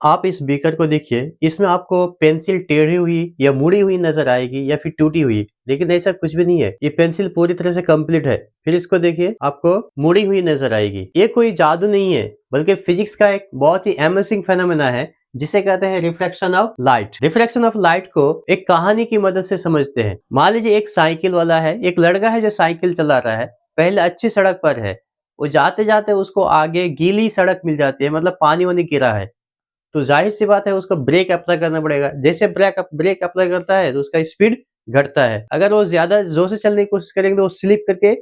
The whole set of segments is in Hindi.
आप इस बीकर को देखिए, इसमें आपको पेंसिल टेढ़ी हुई या मुड़ी हुई नजर आएगी या फिर टूटी हुई, लेकिन ऐसा कुछ भी नहीं है। ये पेंसिल पूरी तरह से कंप्लीट है। फिर इसको देखिए, आपको मुड़ी हुई नजर आएगी। ये कोई जादू नहीं है, बल्कि फिजिक्स का एक बहुत ही अमेजिंग फेनोमेना है, जिसे कहते हैं refraction of light. Refraction of light को एक कहानी की मदद से समझते हैं। मान लीजिए एक साइकिल वाला है, एक लड़का है जो साइकिल चला रहा है, पहले अच्छी सड़क पर है, वो जाते जाते उसको आगे गीली सड़क मिल जाती है, मतलब पानी वानी गिरा है, तो जाहिर सी बात है उसको ब्रेक अप्लाई करना पड़ेगा। जैसे ब्रेक अप्लाई करता है तो उसका स्पीड घटता है। अगर वो ज्यादा जोर से चलने की कोशिश करेंगे तो वो स्लिप करके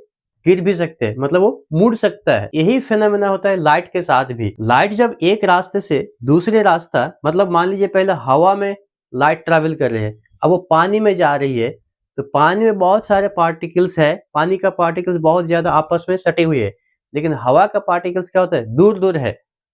गिर भी सकते हैं, मतलब वो मुड़ सकता है। यही फेनोमेना होता है लाइट के साथ भी। लाइट जब एक रास्ते से दूसरे रास्ता, मतलब मान लीजिए पहले हवा में लाइट ट्रेवल कर रही है, अब वो पानी में जा रही है, तो पानी में बहुत सारे पार्टिकल्स है, पानी का पार्टिकल्स बहुत ज्यादा आपस में सटे हुए है, लेकिन हवा का पार्टिकल्स क्या होता है, दूर दूर है।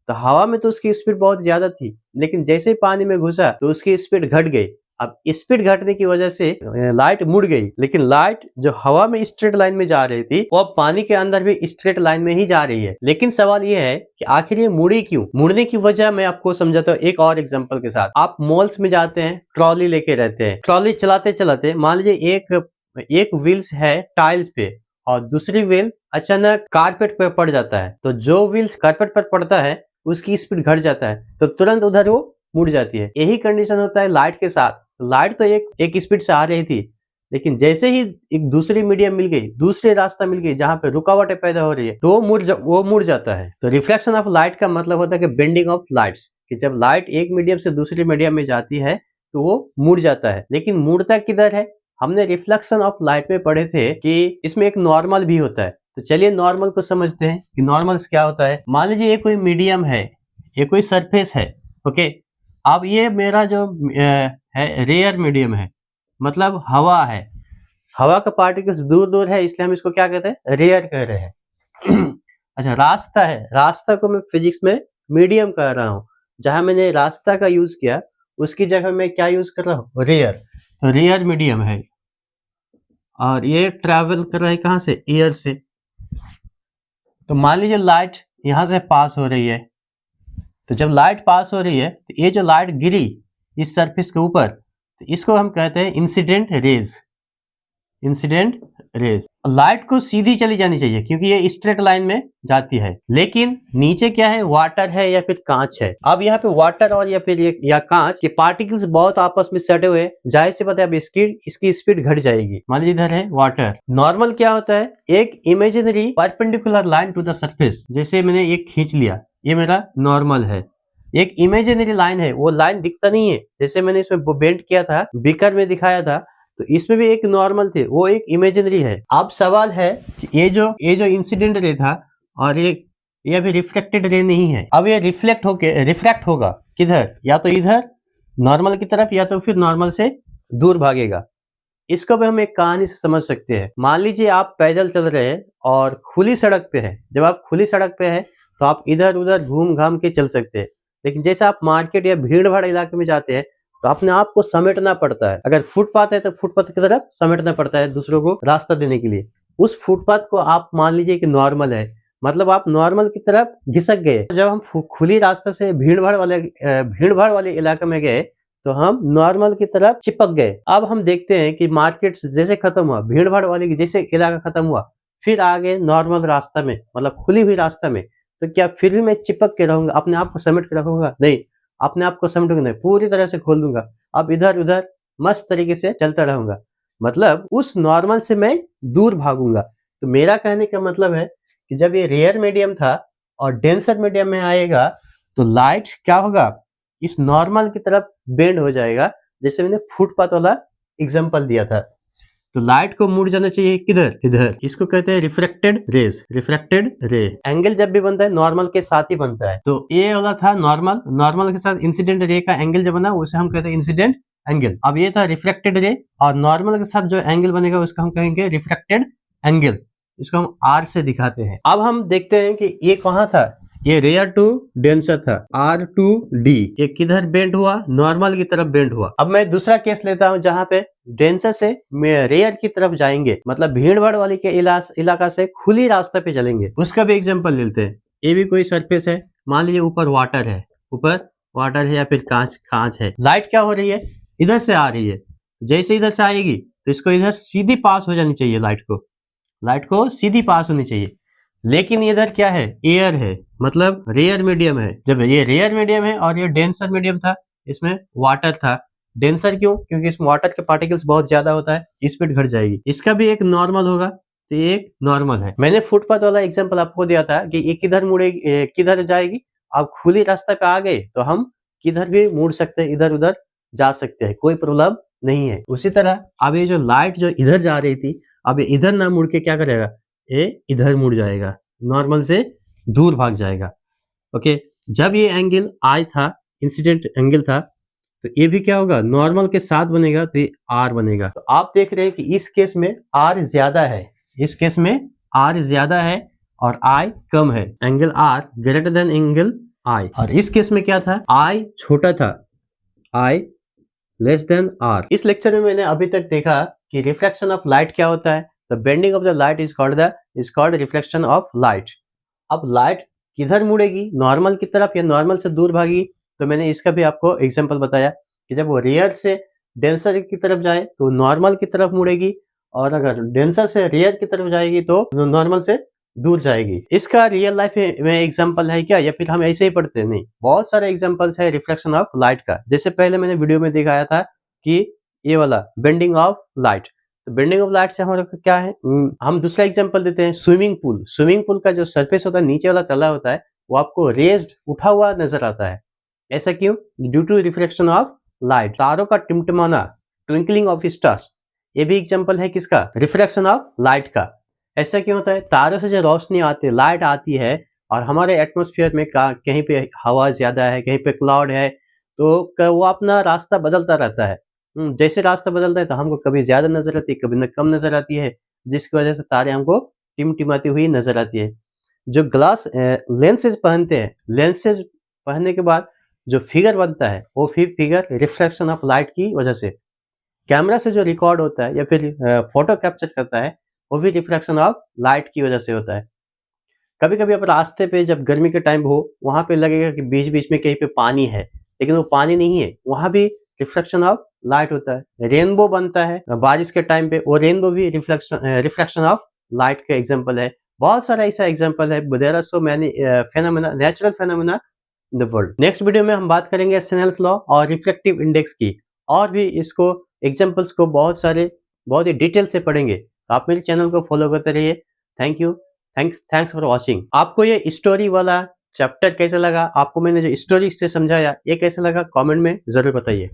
तो हवा में तो उसकी स्पीड बहुत ज्यादा थी, लेकिन जैसे ही पानी में घुसा तो उसकी स्पीड घट गई। अब स्पीड घटने की वजह से लाइट मुड़ गई, लेकिन लाइट जो हवा में स्ट्रेट लाइन में जा रही थी, वो अब पानी के अंदर भी स्ट्रेट लाइन में ही जा रही है। लेकिन सवाल ये है कि आखिर ये मुड़ी क्यों? मुड़ने की वजह मैं आपको समझाता हूँ एक और एग्जांपल के साथ। आप मॉल्स में जाते हैं, ट्रॉली लेके रहते हैं, ट्रॉली चलाते चलाते मान लीजिए एक व्हील्स है टाइल्स पे और दूसरी व्हील अचानक कारपेट पे पड़ जाता है, तो जो व्हील्स कारपेट पर पड़ता है उसकी स्पीड घट जाता है, तो तुरंत उधर वो मुड़ जाती है। यही कंडीशन होता है लाइट के साथ। लाइट तो एक स्पीड से आ रही थी, लेकिन जैसे ही एक दूसरी मीडियम मिल गई, दूसरे रास्ता मिल गई जहां पे रुकावटें पैदा हो रही है, तो वो मुड़ जाता है। तो रिफ्लेक्शन ऑफ लाइट का मतलब होता है कि बेंडिंग ऑफ लाइट्स, कि जब लाइट एक मीडियम से दूसरी मीडियम में जाती है तो वो मुड़ जाता है। लेकिन मुड़ता किधर है? हमने रिफ्लेक्शन ऑफ लाइट में पढ़े थे कि इसमें एक नॉर्मल भी होता है। तो चलिए नॉर्मल को समझते हैं कि नॉर्मल क्या होता है। मान लीजिए ये कोई मीडियम है, ये कोई सरफेस है, ओके। अब ये मेरा जो है रेयर मीडियम है, मतलब हवा है, हवा का पार्टिकल्स दूर दूर है, इसलिए हम इसको क्या कहते हैं, रेयर कह रहे हैं। अच्छा, रास्ता है, रास्ता को मैं फिजिक्स में मीडियम कह रहा हूँ। जहां मैंने रास्ता का यूज किया उसकी जगह मैं क्या यूज कर रहा हूँ, रेयर। तो रेयर मीडियम है, और ये ट्रैवल कर रहा है कहाँ से, एयर से। तो मान लीजिए लाइट यहां से पास हो रही है, तो जब लाइट पास हो रही है तो ये जो लाइट गिरी इस सरफेस के ऊपर, तो इसको हम कहते हैं incident raise. Incident raise. Light को सीधी चली जानी चाहिए क्योंकि ये स्ट्रेट लाइन में जाती है, लेकिन नीचे क्या है, वाटर है या फिर कांच है। अब यहाँ पे वाटर और या फिर या कांच के पार्टिकल्स बहुत आपस में सटे हुए, जाहिर सी बात है अब इसकी स्पीड घट जाएगी। मान लीजिए इधर है वाटर। नॉर्मल क्या होता है, एक imaginary perpendicular line to the surface. जैसे मैंने एक खींच लिया, ये मेरा नॉर्मल है। एक इमेजिनरी लाइन है, वो लाइन दिखता नहीं है, जैसे मैंने इसमें बेंड किया था, बीकर में दिखाया था, तो इसमें भी एक नॉर्मल थे, वो एक इमेजिनरी है। अब सवाल है कि ये जो इंसिडेंट रे था और ये अभी रिफ्लेक्टेड रे नहीं है। अब ये रिफ्रैक्ट होगा किधर, या तो इधर नॉर्मल की तरफ, या तो फिर नॉर्मल से दूर भागेगा। इसको भी हम एक कहानी से समझ सकते हैं। मान लीजिए आप पैदल चल रहे हैं और खुली सड़क पे है। जब आप खुली सड़क पे है तो आप इधर उधर घूम घाम के चल सकते हैं, लेकिन जैसे आप मार्केट या भीड़ भाड़ इलाके में जाते हैं तो अपने आप को समेटना पड़ता है। अगर फुटपाथ है तो फुटपाथ की तरफ समेटना पड़ता है दूसरों को रास्ता देने के लिए। उस फुटपाथ को आप मान लीजिए कि नॉर्मल है, मतलब आप नॉर्मल की तरफ घिसक गए। जब हम खुली रास्ते से भीड़ भाड़ वाले इलाके में गए तो हम नॉर्मल की तरफ चिपक गए। अब हम देखते हैं कि मार्केट जैसे खत्म हुआ, भीड़ भाड़ वाले की जैसे इलाका खत्म हुआ, फिर आगे नॉर्मल रास्ता में, मतलब खुली हुई रास्ता में, तो क्या फिर भी मैं चिपक के रहूंगा, अपने आप को समेट के रखूंगा? नहीं, अपने आप को समेटूंगा नहीं, पूरी तरह से खोल दूंगा। अब इधर उधर मस्त तरीके से चलता रहूंगा, मतलब उस नॉर्मल से मैं दूर भागूंगा। तो मेरा कहने का मतलब है कि जब ये रेयर मीडियम था और डेंसर मीडियम में आएगा तो लाइट क्या होगा, इस नॉर्मल की तरफ बेंड हो जाएगा, जैसे मैंने फुटपाथ वाला एग्जांपल दिया था। तो लाइट को मुड़ जाना चाहिए किधर, इधर। इसको कहते हैं refracted rays, refracted ray. Angle जब भी बनता है नॉर्मल के साथ ही बनता है। तो ये वाला था नॉर्मल, नॉर्मल के साथ इंसिडेंट रे का एंगल जो बना उसे हम कहते हैं इंसिडेंट एंगल। अब ये था रिफ्लेक्टेड रे, और नॉर्मल के साथ जो एंगल बनेगा उसका हम कहेंगे रिफ्रैक्टेड एंगल। इसको हम आर से दिखाते हैं। अब हम देखते हैं कि ये कहाँ था, ये रेयर टू डेंसर था, R टू D। ये किधर बेंड हुआ, नॉर्मल की तरफ बेंड हुआ। अब मैं दूसरा केस लेता हूं जहां पे डेंसर से रेयर की तरफ जाएंगे, मतलब भीड़ भाड़ वाली के इलाका से खुली रास्ते पे चलेंगे। उसका भी एग्जांपल लेते हैं। ये भी कोई सरफेस है, मान लीजिए ऊपर वाटर है, ऊपर वाटर है या फिर कांच है। लाइट क्या हो रही है, इधर से आ रही है, जैसे इधर से आएगी तो इसको इधर सीधी पास हो जानी चाहिए, लाइट को सीधी पास होनी चाहिए। लेकिन इधर क्या है, एयर है, मतलब रेयर मीडियम है। जब ये रेयर मीडियम है और ये डेंसर मीडियम था, इसमें वाटर था। डेंसर क्यों, क्योंकि इसमें वाटर के पार्टिकल्स बहुत ज्यादा होता है, स्पीड घट जाएगी। इसका भी एक नॉर्मल होगा, तो ये एक नॉर्मल है। मैंने फुटपाथ वाला एग्जांपल आपको दिया था कि ये किधर मुड़ेगी, किधर जाएगी। आप खुली रास्ते पे आ गए तो हम किधर भी मुड़ सकते हैं, इधर उधर जा सकते हैं, कोई प्रॉब्लम नहीं है। उसी तरह अब ये जो लाइट जो इधर जा रही थी, अब ये इधर ना मुड़ के क्या करेगा, ये इधर मुड़ जाएगा, नॉर्मल से दूर भाग जाएगा। ओके, जब ये एंगल आई था, इंसिडेंट एंगल था, तो ये भी क्या होगा, नॉर्मल के साथ बनेगा, तो ये आर बनेगा। तो आप देख रहे हैं कि इस केस में आर ज्यादा है, इस केस में आर ज्यादा है और आई कम है। Angle R greater than angle I. और इस केस में क्या था, आई छोटा था, आई लेस देन आर। इस लेक्चर में मैंने अभी तक देखा कि रिफ्लेक्शन ऑफ लाइट क्या होता है। The bending of the light is called reflection of light. अब लाइट किधर मुड़ेगी, नॉर्मल की तरफ या नॉर्मल से दूर भागी। तो मैंने इसका भी आपको एग्जांपल बताया कि जब वो रेयर से डेंसर की तरफ जाए तो नॉर्मल की तरफ मुड़ेगी, और अगर डेंसर से रेयर की तरफ जाएगी तो नॉर्मल से दूर जाएगी। इसका रियल लाइफ में एग्जांपल है क्या, या फिर हम ऐसे ही पढ़ते हैं? नहीं, बहुत सारे एग्जांपल्स है रिफ्लेक्शन ऑफ लाइट का। जैसे पहले मैंने वीडियो में दिखाया था कि ये वाला बेंडिंग ऑफ लाइट। तो बेंडिंग ऑफ लाइट से हमारा क्या है, हम दूसरा एग्जांपल देते हैं, स्विमिंग पूल। स्विमिंग पूल का जो सरफेस होता है, नीचे वाला तला होता है, वो आपको रेज्ड, उठा हुआ नजर आता है। ऐसा क्यों, due to reflection of light. तारों का टिमटिमाना, ट्विंकलिंग ऑफ स्टार्स, ये भी एग्जांपल है किसका, रिफ्लेक्शन ऑफ लाइट का। ऐसा क्यों होता है, तारों से जो रोशनी आती है, लाइट आती है, और हमारे एटमॉस्फेयर में कहीं पे हवा ज्यादा है, कहीं पे क्लाउड है, तो वो अपना रास्ता बदलता रहता है। जैसे रास्ता बदलता है तो हमको कभी ज्यादा नजर आती है, कभी कम नजर आती है, जिसकी वजह से तारे हमको टिमटिमाती हुई नजर आती है। जो ग्लास लेंसेज पहनते हैं, लेंसेज पहनने के बाद जो फिगर बनता है, वो फिगर रिफ्लेक्शन ऑफ लाइट की वजह से। कैमरा से जो रिकॉर्ड होता है या फिर फोटो कैप्चर करता है, वो भी रिफ्लेक्शन ऑफ लाइट की वजह से होता है। कभी कभी आप रास्ते पे जब गर्मी के टाइम हो, वहां पे लगेगा कि बीच बीच में कहीं पे पानी है, लेकिन वो पानी नहीं है, वहां भी रिफ्लेक्शन ऑफ लाइट होता है। रेनबो बनता है बारिश के टाइम पे, वो रेनबो भी रिफ्लेक्शन ऑफ लाइट का एग्जांपल है। बहुत सारा ऐसा एग्जांपल है। There are so many phenomena, natural phenomena in the world. Next video में हम बात करेंगे स्नेल्स लॉ और रिफ्लेक्टिव इंडेक्स की, और भी इसको एग्जांपल्स को बहुत ही डिटेल से पढ़ेंगे। तो आप मेरे चैनल को फॉलो करते रहिए। Thank you, thanks for watching. आपको ये स्टोरी वाला चैप्टर कैसा लगा, आपको मैंने जो स्टोरी से समझाया ये कैसा लगा, कमेंट में जरूर बताइए।